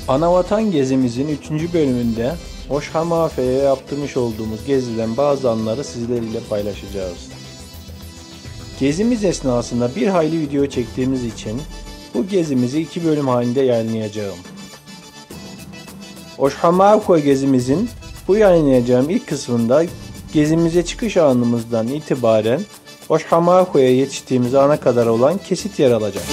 Anavatan gezimizin 3. bölümünde Oşhamafe'ye yaptırmış olduğumuz geziden bazı anları sizlerle paylaşacağız. Gezimiz esnasında bir hayli video çektiğimiz için bu gezimizi 2 bölüm halinde yayınlayacağım. Oşhamafe gezimizin bu yayınlayacağım ilk kısmında gezimize çıkış anımızdan itibaren Oşhamafe'ye yetiştiğimiz ana kadar olan kesit yer alacak.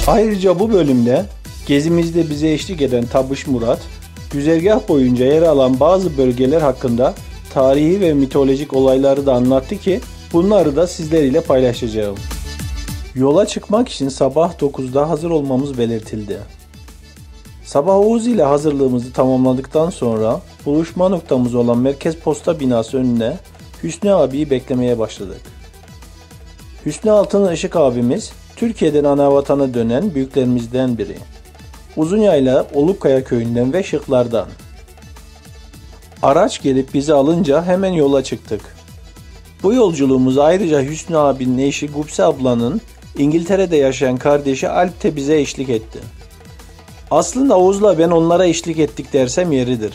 Ayrıca bu bölümde gezimizde bize eşlik eden Tavuş Murat, güzergah boyunca yer alan bazı bölgeler hakkında tarihi ve mitolojik olayları da anlattı ki bunları da sizlerle paylaşacağım. Yola çıkmak için sabah 9'da hazır olmamız belirtildi. Sabah Oğuz ile hazırlığımızı tamamladıktan sonra buluşma noktamız olan Merkez Posta binası önüne Hüsnü abiyi beklemeye başladık. Hüsnü Altın Işık abimiz Türkiye'den anavatana dönen büyüklerimizden biri. Uzunyayla Olukkaya köyünden ve Şıklar'dan. Araç gelip bizi alınca hemen yola çıktık. Bu yolculuğumuz ayrıca Hüsnü abinin eşi Gupse ablanın İngiltere'de yaşayan kardeşi Alp de bize eşlik etti. Aslında Oğuz'la ben onlara eşlik ettik dersem yeridir.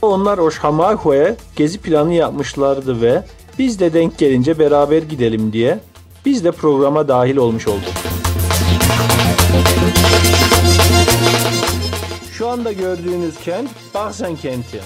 Onlar Oşhamafe'ye gezi planı yapmışlardı ve biz de denk gelince beraber gidelim diye biz de programa dahil olmuş olduk. Şu anda gördüğünüz kent Bahsen kenti.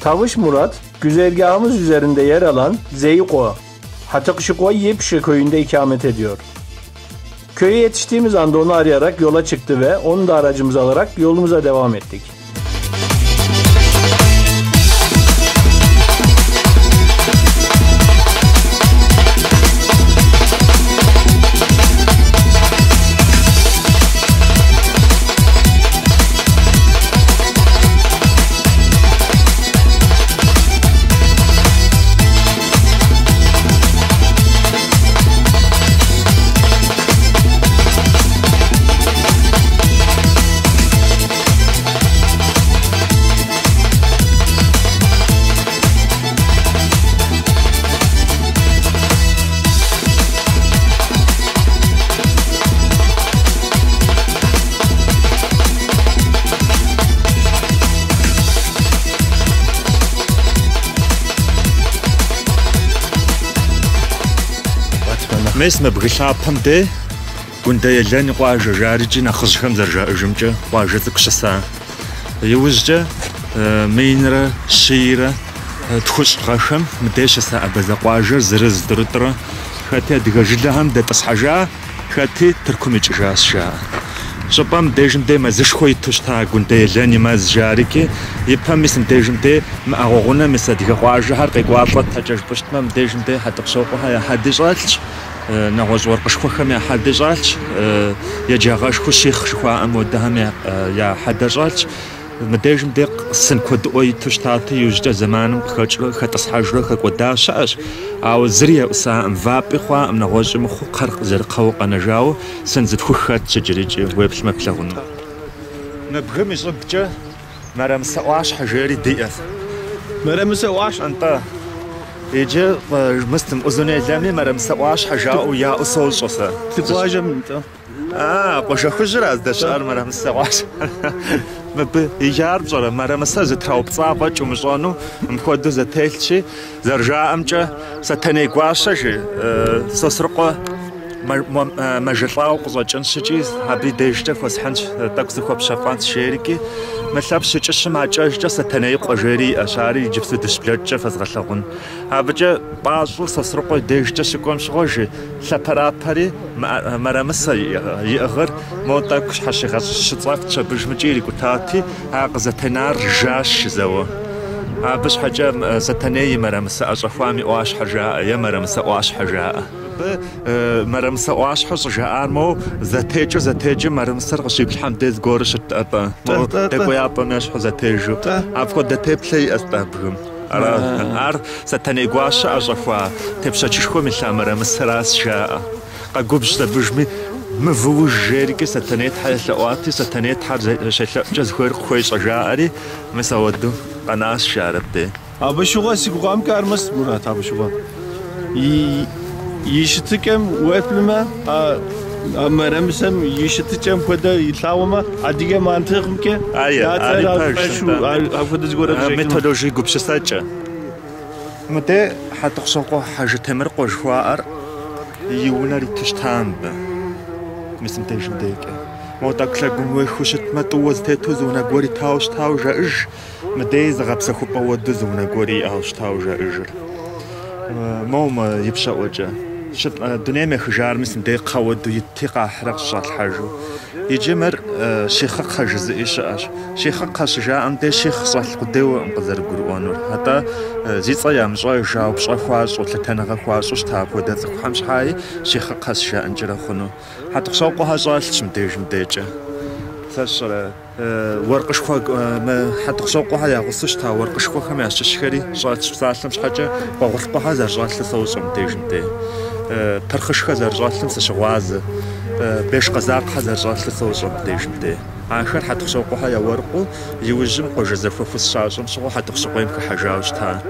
Tavuş Murat, güzergahımız üzerinde yer alan Zeyko, Hatıkşıkoyepşi köyünde ikamet ediyor. Köye yetiştiğimiz anda onu arayarak yola çıktı ve onu da aracımıza alarak yolumuza devam ettik. Mesme bgılhapem de gunda yelani quajje jarıcı naxızxem zerjajımca quajje tıkşasa. Yuvuzca meynra şiira txuşğaşem mdeşasa abaza quajje zırızdırıtra. Xati adgajılaham de tıshaja xati Türkümçıjasşa. شبام ديجم دي ما زشخوي تشتا قنتي لاني ما زجاريكي يبهم مسم ديجم دي ما أغونا مسديك قواجهار قواطلت تجرب بشتمام ديجم دي حتى قشوقها يا حد جالش نغوز ورقشخوخم يا حد جالش يجاغاش خشيخ شخوا أمودهم يا حد جالش مديجم دي سن كود أوي تشتاتي يوجد زمانم خجل ختصحجل خقوداشاش أو زريا أسا مفابي خوا من غوز مخو قرق زرقاو قنجاو سنزد خوخات تجريجي ويبش مبلغون نبغم يصبجا مرام سواش حجري ديئة مرام سواش أنت يجي مستم أذني لامي مرام سواش حجاو يا أصول شوسا تقواجم أنت قوش خجر از دشار مرام سواش مب يجار بجرا مرام ساز تراوب صعبة جمجانو مخدو زتيلشي زرجا أمجا ستني قواشة سسرقة مجلاو قزاجن شجيز هبي ديجته فسحنش تاكسي خوب شفانت شيركي مثلا بشجش مع جاجة ستني قجري أشاري جبت دشبلجة فزغلقون هبجا بعض سسرقة ديجته شكون شغوجي سبرابري مرامسا يأغر موتاكش حشيغات شطاف تشبج مجيري قطاتي هاقزتنار جاش زوا باش حاجة ستني مرامسا أجفامي واش حاجة يا مرامسا واش حاجة مرمسا واش حص جار مو زتيجو مرمسر قشيب الحمد زغورش تابا تقويا بمش زتيجو افكو دتبلي استابهم ار ستني غواش اجفا تبشچشخو مشا مرمسراس شا قغوبش دبجمي مفوج جيركي ستنيت حلواتي ستنيت حاجه شل جزخور خويش جاري مسودو قناس شاربتي ابو شوغا سيغام كارمس مرات ابو شوغا يشتكم وافلما مرمسم يشتكم كده يطلعوما اديجه منطقم كه ميثودولوجي غبشساچا متى حتقشقو حاجه تمر قشوار يوناري تشتامب مسم تجم ديك موتاكلغم وخشت متوز تتوزونا غوري تاوش تاوجا اج مدي زغبسه خوبا ودزونا غوري اوش تاوجا اج موما يبشا وجه شت الدنيا ما خجار مسم دي قود يتقى حرق شات حاجو يجمر شيخ خجز ايش شيخ قاش جاء انت شيخ صح قدو انقذر قرونور حتى زيصا يام جاي جاو بشخواش وتلتنغ خواش وشتا ودت خمش هاي شيخ قاش جاء انجرا خنو حتى شوقها جالش مديجه تشر ورقش خو ما حتى شوقها يا غصشتا ورقش خو خم ياششخري جات سالم حاجه بغلقها زرجات لسوس مديجه ترخش خزر جالم سشواز بيش قزاق حزر جالس لسوجم ديجمتي آخر حتى شوقها يا ورقو يوجم قجز ففس شاجم شو حتى شوقيم كحجاوشتها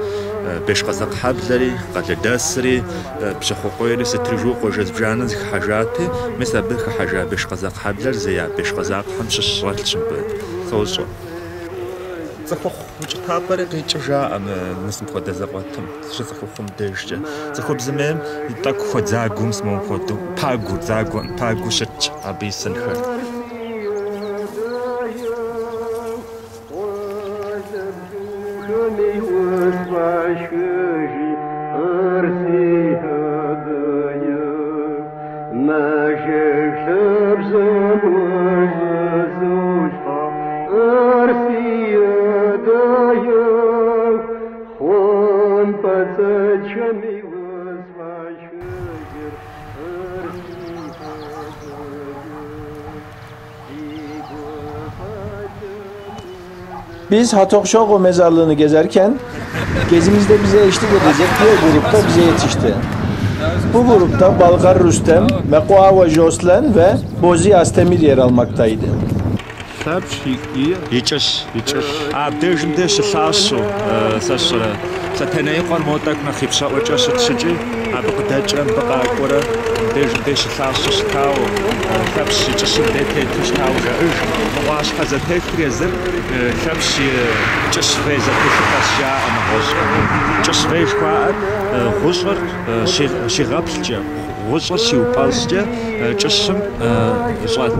بيش قزاق حبلري قد داسري بشخوقيري سترجو قجز بجانز حاجاتي مثل بك حاجة بيش قزاق حبلر زي بيش قزاق حمش الشرط شمبه سوجم زخوخ وجهها بريق يجا مسم خد زغوتم زخوخم ديجه زخوب زمام يتاك خد زاغوم سمو خدو باغو زاغون باغو شت ابي سنخر Biz Hatokşoğlu mezarlığını gezerken gezimizde bize eşlik edecek bir grupta bize yetişti. Bu grupta Balgar Rüstem, Mekuava Joslen ve Bozi Astemir yer almaktaydı. يجش عبديجم ديش العاشو سشرة ستناي قال موتاك نخيب شاء وجاش تشجي عبقداجم بقى كورة ديجم ديش العاشو شتاو خبش جشم ديتي تشتاو جاج واش حزة تكري زر خبش جش فيزا تشتاش جاء مغوش جش فيش قاعد غشر شغابلجا غشر شيوبالجا جشم جات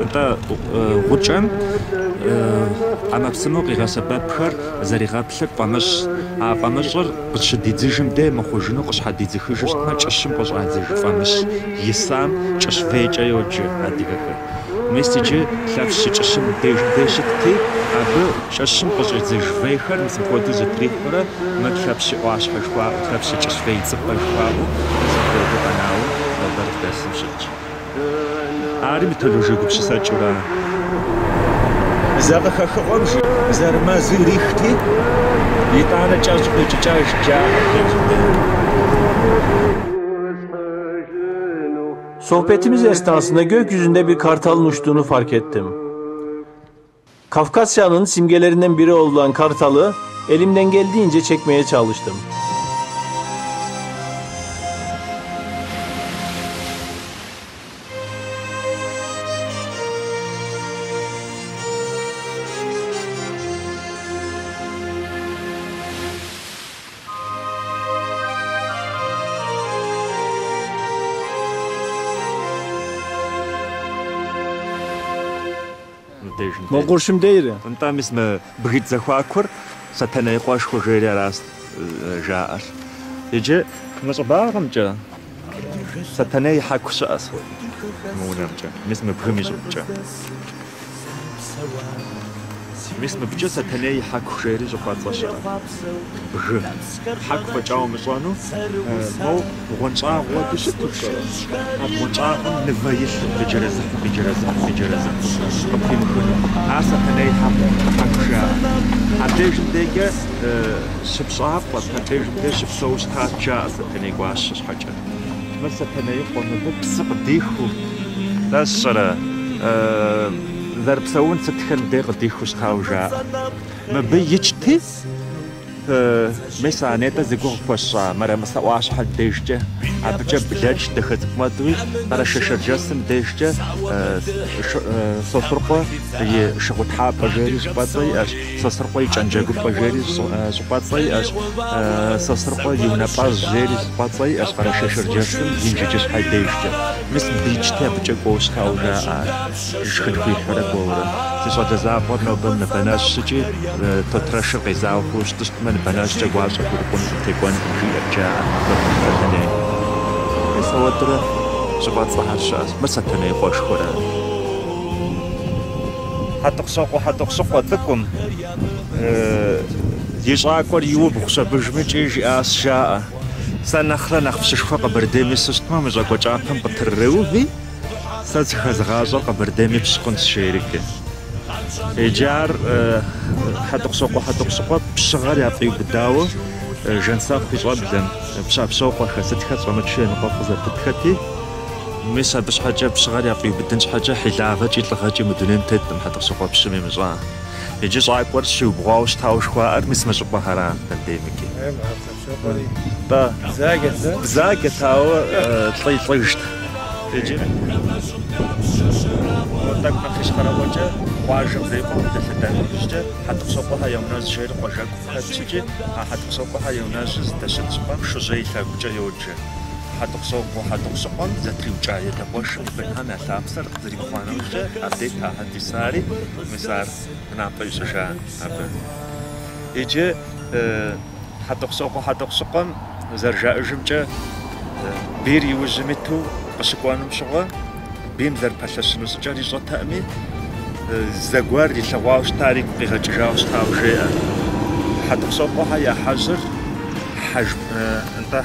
انت غوچم اما بسمو قيغا سبب خر زريغا بلك قامش قامشر قشديدجم دي مخوجنو قش حديدجخش ما چشم قش عزج فامش يسام چش فيجا يوج هديك مسجى لابس شاشم ديشتي أبو شاشم قصة زجفيخر مثل قدو زتريخرة ما لابس واش حشوا لابس شاشفي زبل حوا مثل قدو بناو لبرد دسم شج عاري ميثولوجي قبش ساجورا زاغ خخومش زار ما زريختي يتانا جاش بيجاش جا Sohbetimiz esnasında gökyüzünde bir kartalın uçtuğunu fark ettim. Kafkasya'nın simgelerinden biri olan kartalı elimden geldiğince çekmeye çalıştım. Монгуршим дейрэ. Там исмэ бгит захвакур сатанай қош хужэри раз жаар. Ижэ мэзбаагамжа сатанай хакушаас. Муунамжа. Мисмэ бгэмижэмжа. Мисмэ бжэ сатанай хакушэри жопацаша. Бгэ. Хакфачао мэсвану. Мо гончаа гуатишитуша. Гончаа нэвэйл бижэрэз. Сатанай хакуша. Адеждэгэ шипсаап батэждэ шипсоус тача сатанай гуаш хача. Сатанай қонэдэ псэкъдиху. Дасара зарбсаун сэтхэн дэ qdиху схаужа. Мэбэ ичти месанета зэгугъпэщӏа мэрэмысэ ӏуащхьэ дежкӏэ абыкӏэ блэкӏ дэхэцӏыкӏумэдууи къарэшэшэрджэсым дежкӏэ Сосрыкъуэ и шыгъутхьапӏэ жери щӏыпӏэцӏэ иӏэщ, Сосрыкъуэ и кӏэнджэгуфӏэ жери щӏыпӏэцӏэ иӏэщ, Сосрыкъуэ и унапӏэщӏ жери щӏыпӏэцӏэ иӏэщ къарэшэшэрджэсым инджыджыщхьэ дежкӏэ. Мис мыбичти абыкӏэ кӏуэу щытауэ жаӏэ, шхын хуихьэрэ кӏуэурэ. Си щӏалэ закъуэр нобэ ныбэнэщ щӏыкӏи тотрэшыр къезауэ хъуу щытмэ ныбэнэщӏкӏэ гуащӏэ хурыкъункъым, текӏуэнкъым жиӏэр жаӏэ. Сауэдурэ щӏыпӏэцӏэхьэр щыӏэщ. Мыр сатаней къуэшхуэрэ. Хьэтӏохъущокъуэ цӏыкӏум и щӏакӏуэр иубгъу щабыжми кӏий жиӏащ жаӏэ. Сэ нэхърэ нэхъ пщышхуэ Къэбэрдейми сыщтмэ, мы щӏакӏуэ кӏапэм къытырреуви, сэ зыхэзгъащӏэр Къэбэрдейми пщыкъун сыщеирыкӏы. Иджы ар хьэтӏохъущокъуэ пщыгъэр яфӏиубыдауэ жэнсакъ хуищӏэблэм пщэпщокъуэ хэсытхэр щӏэмычу еныкъуэ къызэпытхэти, мис абы щхьэкӏэ пщыгъэр яфӏиубыдын щхьэкӏэ хьилагъэкӏи лӏыгъэкӏи мы дунейм теткъым хьэтӏохъущокъуэ пщым имыщӏа. Иджы щӏакӏуэр щиубгъуауэ щытауэ жыхуаӏэр мис мы щӏыпӏэхьэра пандемикӏи. Бзагъэт, ауэ лӏи-лӏыжт. Иджы тӏэкӏу нэхъ ищхъэрэуэкӏэ къуажэм зекъуэм дэлъыдэнущкӏэ хьэтӏохъущокъуэхьэр яунэщӏ жери къуажэгу хэт щӏыкӏи, а хьэтӏохъущокъуэхьэр яунэщӏыр зыдэщыт щӏыпӏэм шыжьей лъэгукӏэ йоджэ. Хьэтӏохъущокъуэм зэтриукӏа едэкъуэшым и бынхьэм я лъапсэр зэримыхъуанэмкӏэ апдейт ахьэт исари, мис ар напэ ищӏыжа абы. Иджы хьэтӏохъущокъуэм зэрыжаӏэжымкӏэ бийр иужьым иту къыщыкӏуэнум щыгъуэ бийм зэрыпэлъэщыну щӏыкӏэр ищӏэтэӏыми, зэгуэр илъэгъуауэ щытари къигъэкӏыжауэ щытауэ жеӏэ. Хьэтӏохъущокъуэхьэр я хьэжьыр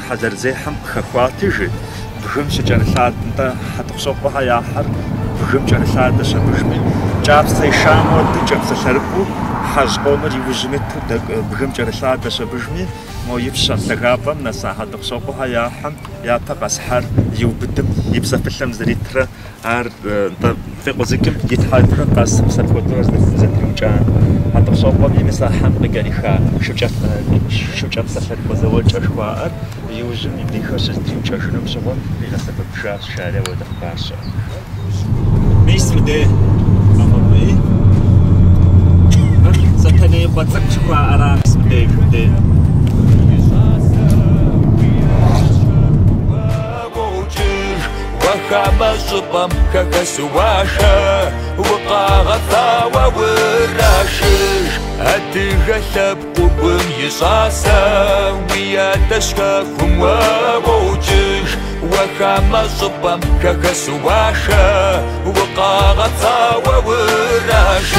хьэзэрызехьэм къыхэхуати жи, бгым щыкӏэрылъадэ, хьэтӏохъущокъуэхьэр я хьэр бгым кӏэрылъадэ щабыжми, кӏапсэ ишам хуэдэу кӏапсэ лъэрыкъыу хьэжь къомыр иужьым иту бгым кӏэрылъадэ щабыжми, мо и пщэ лъагапӏэм нэса хьэтӏохъущокъуэхьэр я хьэм япэ къэсхьэр иубыдым и псэфылъэм зэритрэ ар фӏикъузыкӏым итхьэтрэ къэсым сапхуэдэурэ зэтриукӏа. Хьэтӏохъущокъуэм ими сахьэм къыкӏэриха шыпкӏэ псэлъэрыкъуэ зауэкӏэ жыхуаӏэр иужьым и бийхэр щызэтриукӏэжыным щыгъуэ къигъэсэбэпыжащ жари ауэдэ хъуащэ. Мис мыдэ къэфӏэӏуи сатаней къуэцӏыкӏ жыхуаӏэра мис мыдэ. Хама щӏыпӏэм хэхэсыуашэ, укъагъэфауэ урашыж, адыгэ лъэпкъ гум ищӏасэ, уи адэщ хэхум уэгъуокӏыж, وخام صبام كخسواشا وقاغطا ووراشش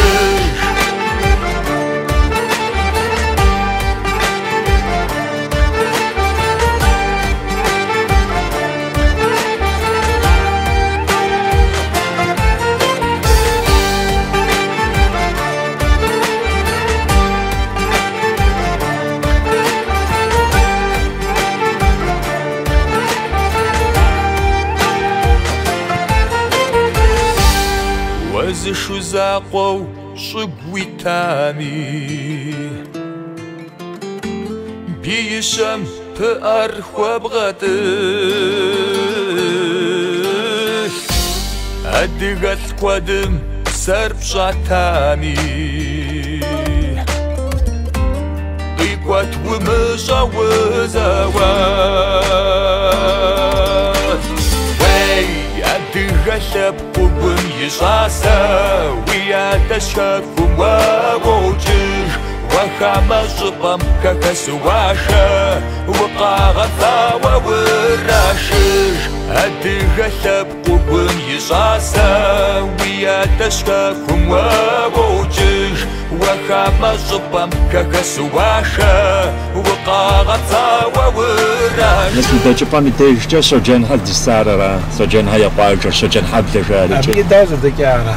شو زاقو شبوي تامي بيشم بأرخو بغدك أدغت قدم سرب شاتامي قيقوات ومجاوزاوات وي أدغت بقوم يشاسا ويا تشكفم ووجه وخام صبام كخسواشا وقاغطا ووراشش أدغت بقوم يشاسا ويا تشكفم ووجه وخام صبام كخسواشا وقاغطا ووراشش مثل دجبامي تيجا سوجن هاد السارة سوجن هيا باجر سوجن حبل جاري أبي دازر دكارا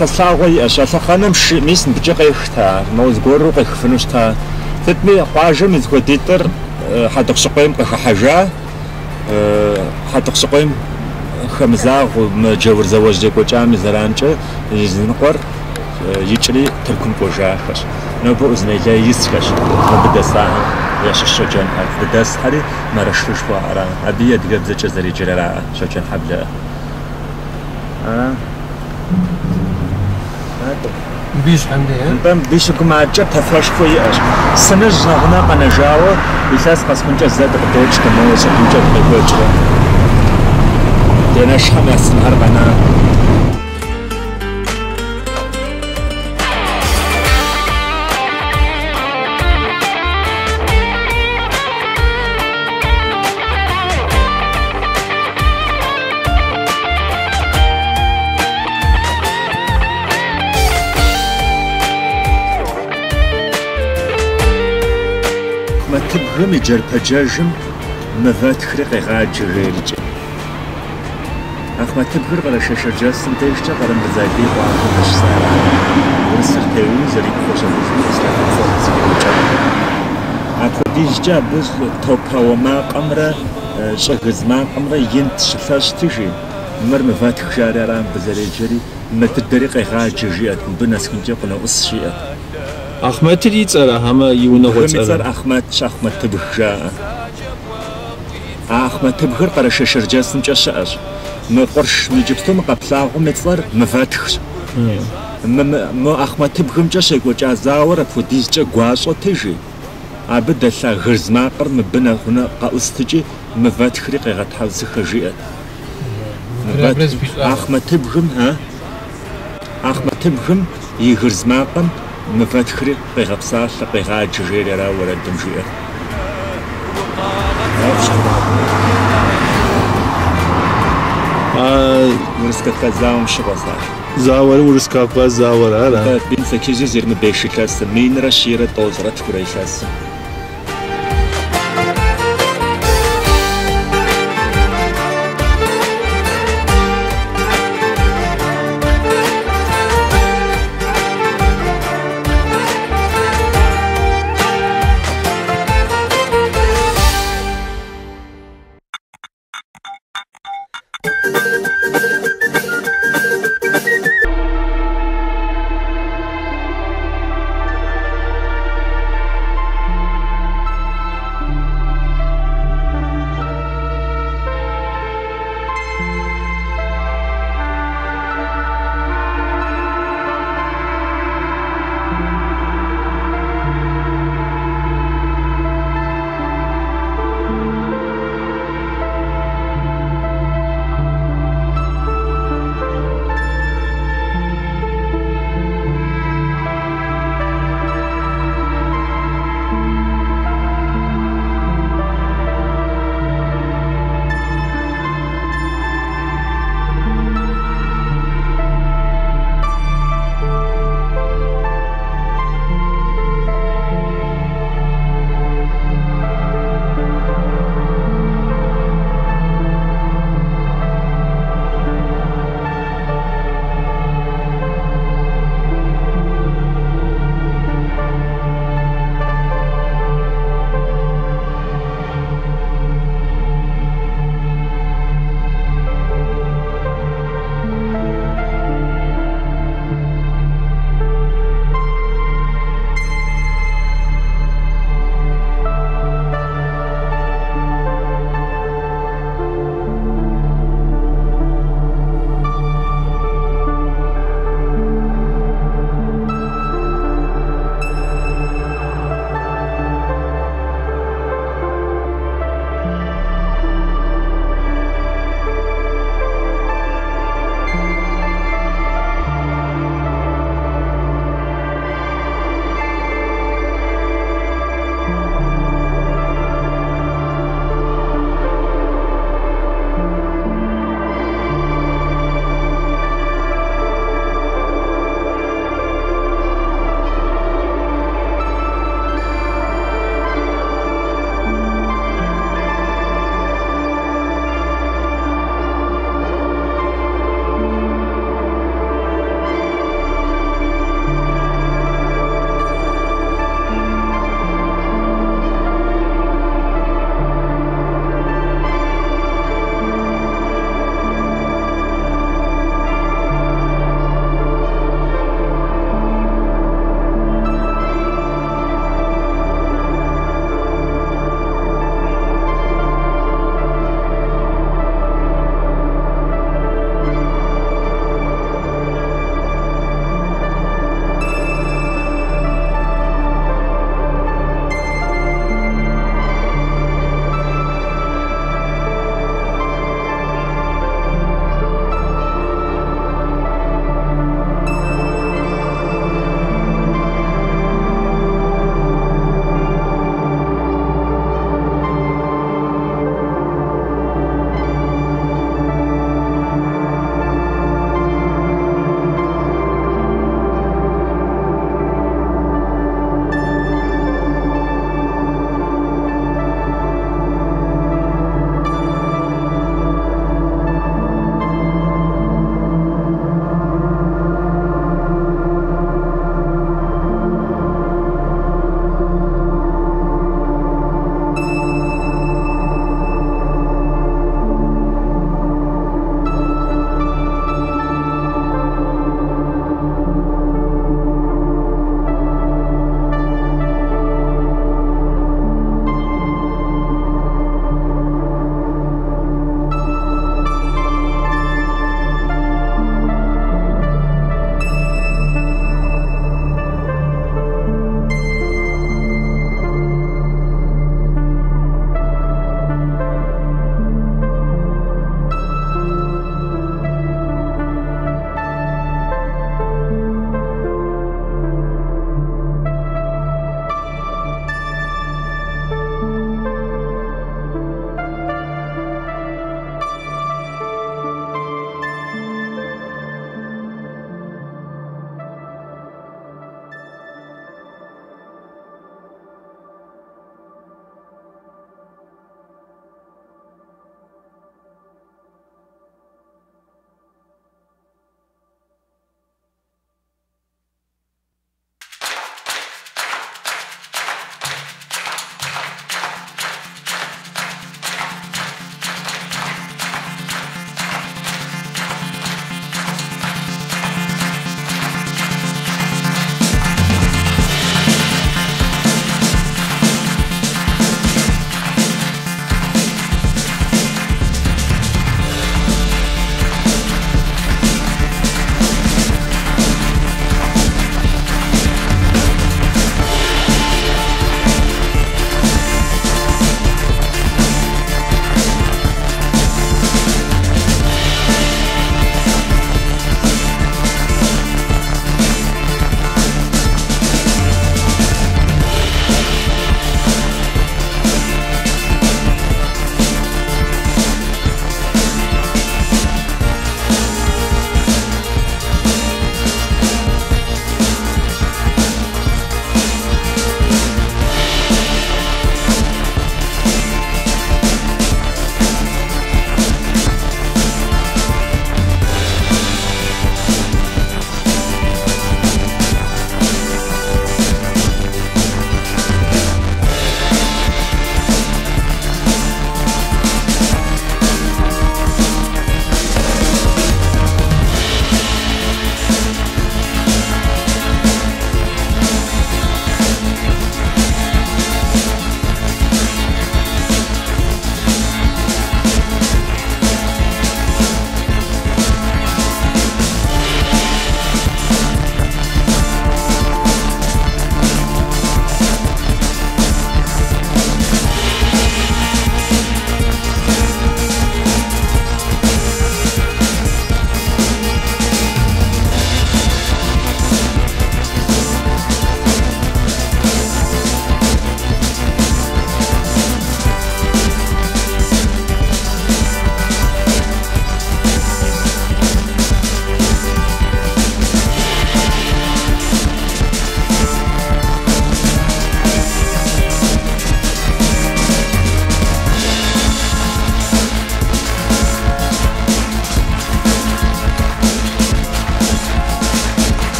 فصاغي أساسا خانم ميسن بجاقي اختار موز قورو قيخفنوشتا تتمي باجر من ذكوديتر حتى قسقيم قيخحجا حتى قسقيم خمزاغ ومجاور زواج ديكو جامي زرانجا يزنقور يجري تركم قوجاخش نبو أزني لا يسكش نبدا ساهم ياش الشجن هاد بداس هاري ما رشوش وعرا أبي أدقب زي جزري جرا شجن حبلا بيش عندي بام بيشكم عجب تفرش كويس سنج هنا قنجاوة بيساس قسم جزاد قدوش كمو سكوجا قدوش ديناش حماس نهار بنا ما تبغم يجر بجاجم مفات خرق غاج غيرج أخ ما تبغر على شاشة جاسم تيشتا قرن بزايدي وعاقو مش سارة ورسر تيوي زريك خوشا بوزن إسلاح الفورت سكيوجا أخو ديجا بوز توبا وما قمرة شغز ما قمرة ينت شفاش تجي مر مفات خشارة رام بزاري جري ما تدريق غاج جيات بناس كنجا قنا أصشيات أحمد تريد أرى هما يونه وتر أحمد شأحمد تبخجاء أحمد تبخر قرش شرجاسن جشاش ما قرش مجبتو مقبلاغو متصر مفاتخش ما أحمد تبخم جشاك وجا زاور فوديس جا قواشو تجي عبد لا غرز ماقر مبنا هنا قاوستجي مفاتخري قيغت حوزي خجيات أحمد تبخم ها أحمد تبخم يغرز ماقر مفاتخري قيغبصال قيغاج جيري را ولا دمجير ورسكا زاوم شبصا زاور ورسكا زاور هذا بين فكيزي زير مبيشكاس مين رشيرة طوزرة كوريشاس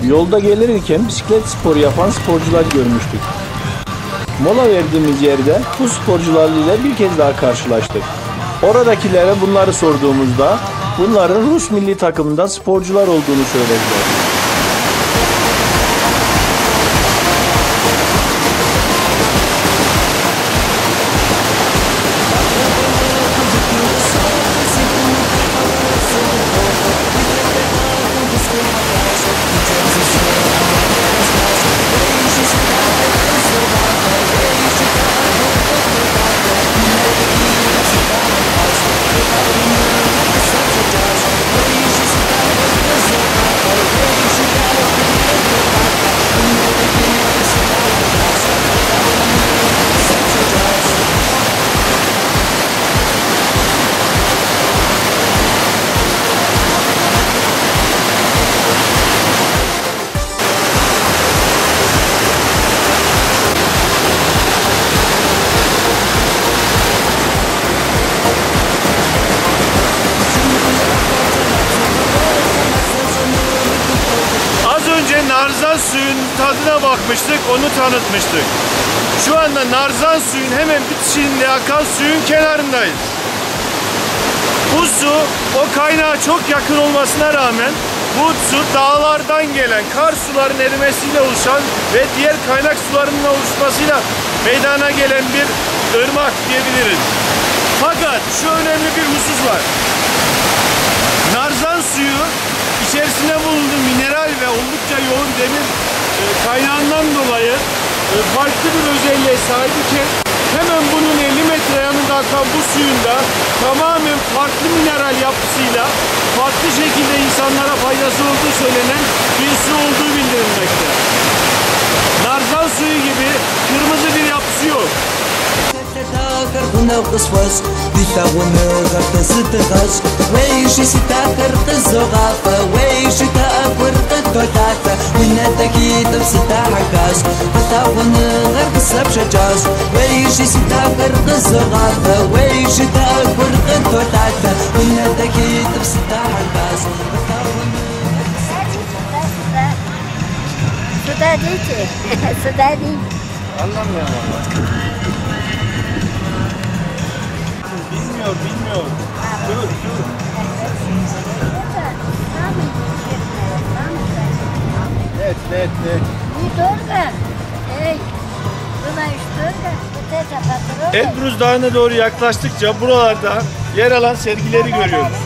Yolda gelirken bisiklet sporu yapan sporcular görmüştük. Mola verdiğimiz yerde bu sporcularla bir kez daha karşılaştık. Oradakilere bunları sorduğumuzda bunların Rus milli takımında sporcular olduğunu söylediler. Narzan suyun tadına bakmıştık, onu tanıtmıştık. Şu anda narzan suyun hemen bitişiğinde akan suyun kenarındayız. Bu su o kaynağa çok yakın olmasına rağmen bu su dağlardan gelen kar suların erimesiyle oluşan ve diğer kaynak sularının oluşmasıyla meydana gelen bir ırmak diyebiliriz. Fakat şu önemli bir husus var. Narzan suyu içerisinde bulunduğu mineral ve oldukça yoğun demir kaynağından dolayı farklı bir özelliğe sahip iken hemen bunun 50 metre yanında akan bu suyun da tamamen farklı mineral yapısıyla farklı şekilde insanlara faydası olduğu söylenen bir su olduğu bildirilmekte. Narzan suyu gibi kırmızı bir yapısı yok. Kartuna qıswas ditavuna qartasıtğas ويشي ستاكر قزغافة ويشي تأكل قطوتاتا ونتكي تبستا حكاس قطاونا غرق السبشجاس ويشي ستاكر قزغافة ويشي تأكل قطوتاتا ونتكي تبستا حكاس Suda değil ki. Suda değil. Anlamıyorum ama. Bilmiyor. Dur. Net. Elbruz Dağı'na doğru yaklaştıkça buralarda yer alan sergileri görüyoruz.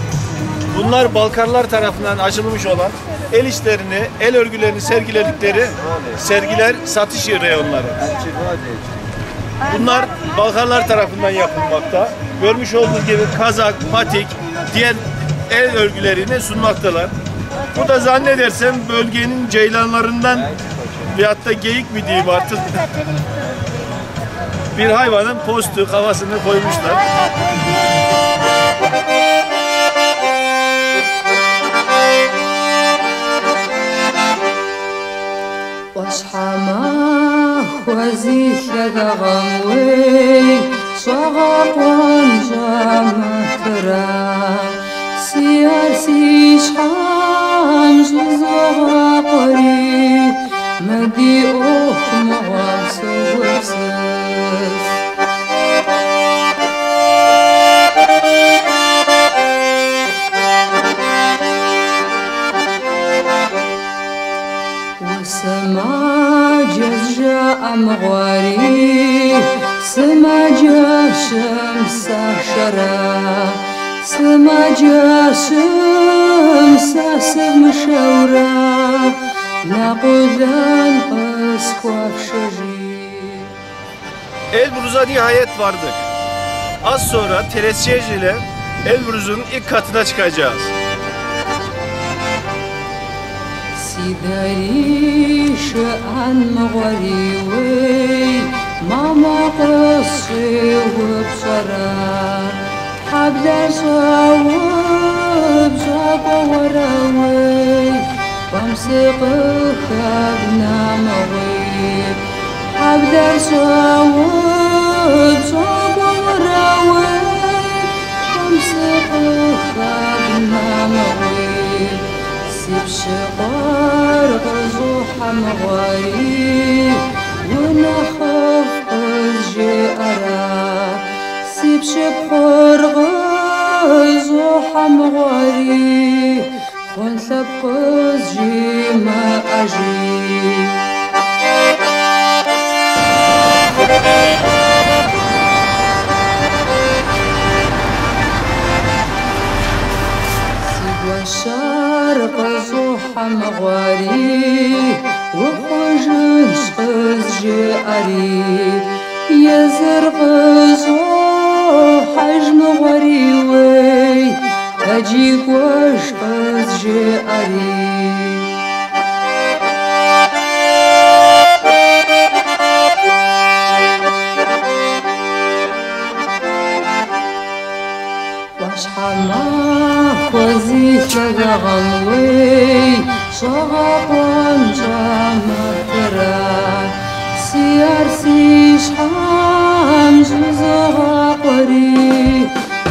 Bunlar Balkarlar tarafından açılmış olan el işlerini, el örgülerini sergiledikleri sergiler, satış reyonları. Bunlar Balkarlar tarafından yapılmakta. Görmüş olduğunuz gibi kazak, patik, diğer el örgülerini sunmaktalar. Bu da zannedersem bölgenin ceylanlarından veyahut da geyik mi diyeyim artık bir hayvanın postu, kafasını koymuşlar. Elbruz'a nihayet vardık. Az sonra telesiyej ile Elbruz'un ilk katına çıkacağız. Sip şıkar بشبخرغز وحمغاري ونثبقز جيما أجي سيدوا الشرق وحمغاري وخجنش قز جاري يزرغز وحجم غريوي أجيك واشقز جاري واشحما خوزي شغغموي شغقون جامترا سيارسي شحام جزغا قري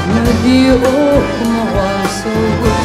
مدي أوك مغان سوق